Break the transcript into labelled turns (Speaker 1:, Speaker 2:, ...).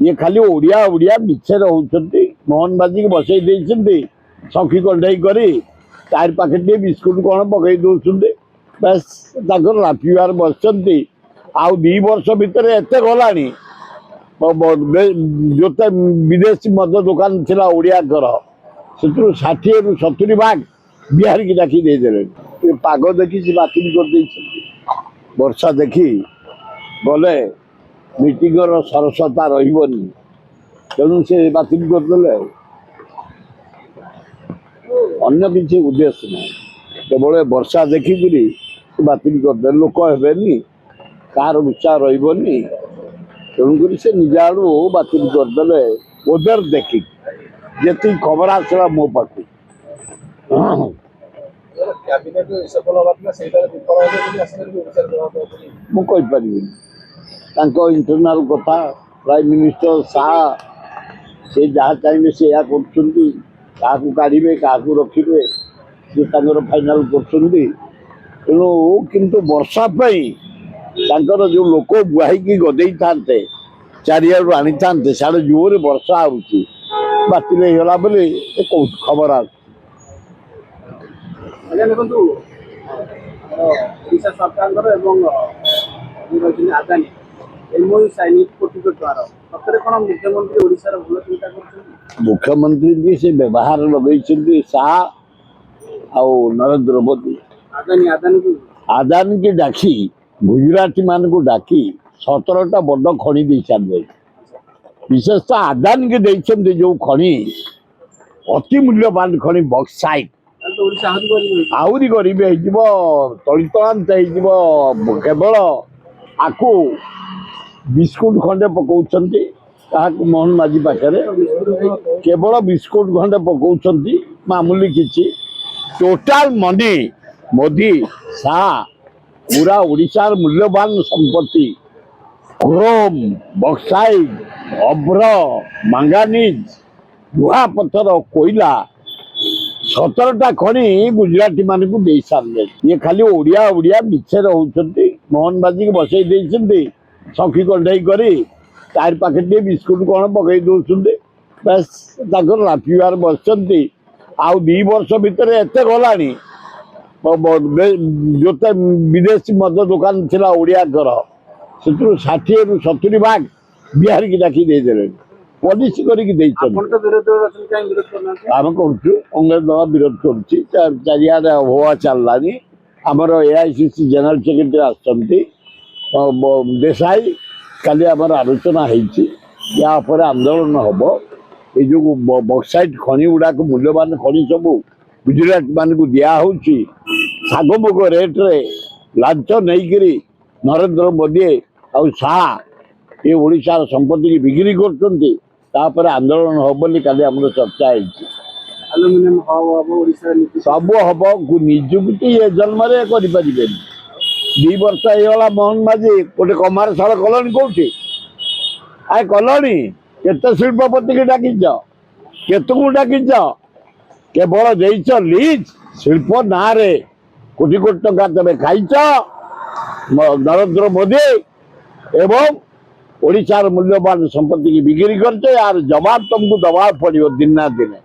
Speaker 1: ये खाली ओडिया ओडिया मिछे रहउछंती मोहन बाजी के बसई देइछंती सखी कंढाई करी चार पैकेट बिस्कुट कौन पकई दौरान बस ताकर रापिवार बसती आउ 2 वर्ष भितर एत गला जो विदेशी मद दुकान थिला ओडिया घर से 60 ରୁ 70 भाग बिहार की डाकी देदेले पाग देखी से बातिल कर वर्षा देखी गले मीटिंग सरसता रही तेणु से बातिल करदे अन्य किसी उद्देश्य ना केवल वर्षा देखिकी बातिल करदे लोक हेनी कार उत्साह रही तेणुक से निज आड़ू बातिल करदे ओदर देखी जी खबर आसला मो पाख मुझे इंटरनाल कथा प्राइम मिनिस्टर शाह से जहाँ चाहिए से क्या काढ़े क्या रखिए सी फाइनाल करू किंतु वर्षा जो लोक बुआई गदे था चारियाड़ू आनी था साढ़े जोर वर्षा आती बातिल होगा बोली खबर आ
Speaker 2: देखो ओडिशा सरकार आदानी एमओयू साइन कोटी टकार सतरे कौन मुख्यमंत्री ओडिशार भल चिंता कर
Speaker 1: मुख्यमंत्री की से व्यवहार लगे शाह आउ नरेंद्र मोदी आदानी की डाकी गुजराती मान को डाकी 17टा बड़ खଣି दे सारे विशेषतः आदानी के देखते जो खଣି अति मूल्यवान खଣି बक्साइट आहरी गरीबी तलितलांत केवल आकु बिस्कुट खंडे पकाउछंती मोहन माझी पाखे केवल बिस्कुट खंडे पकाउछंती मामूली किसी टोटाल मनी मोदी शाह पूरा ओडिशार मूल्यवान संपत्ति क्रोम बक्साइट अभ्र मांगानीज लुहा पत्थर कोयला 17टा खଣି गुजराती मान को दे सारे ये खाली ओडिया ओडिया मिछे रहउछंती मोहन बाजी के बसई देइछंती सखी कंढाई करी चार पैकेट बिस्कुट कौन पकई दौरान बस ताकर रापिवार बसती आउ 2 वर्ष भितर एत गला जो विदेशी मद दुकान थिला ओडिया घर से 60 ରୁ 70 भाग बिहार की डाकी देदेले पॉलिसी करके आम कंग्रेस दल विरोध कर हवा चललानी आमर एआईसीसी जनरल सेक्रेटरी आसछंती देसाई काली आमर आलोचना होपर आंदोलन हम ये जो बक्साइट खଣି गुड़ाक मूल्यवान खଣି सब गुजरात मान को दिहूँ शागमुग रेट्रे लांच नहीं नरेंद्र मोदी और शाह ये ओडिशार संपत्ति की बिक्री कर आंदोलन हम बोली काली आम चर्चा सब हम निजुक्ति ये जन्म कर 2 वर्ष होगा मोहन माझी गोटे कमारशाल कलनी कौटी आए कलनी केते शिल्पपति की डाकिच केत को डाकिच केवल देच लीज शिल्प ना रे कोटी कोटी टंका तबे खाइच नरेंद्र मोदी एवं ओडिशार मूल्यवान संपत्ति की बिक्री करते यार जवाब तुमको दवा पड़ो दिन ना दिन।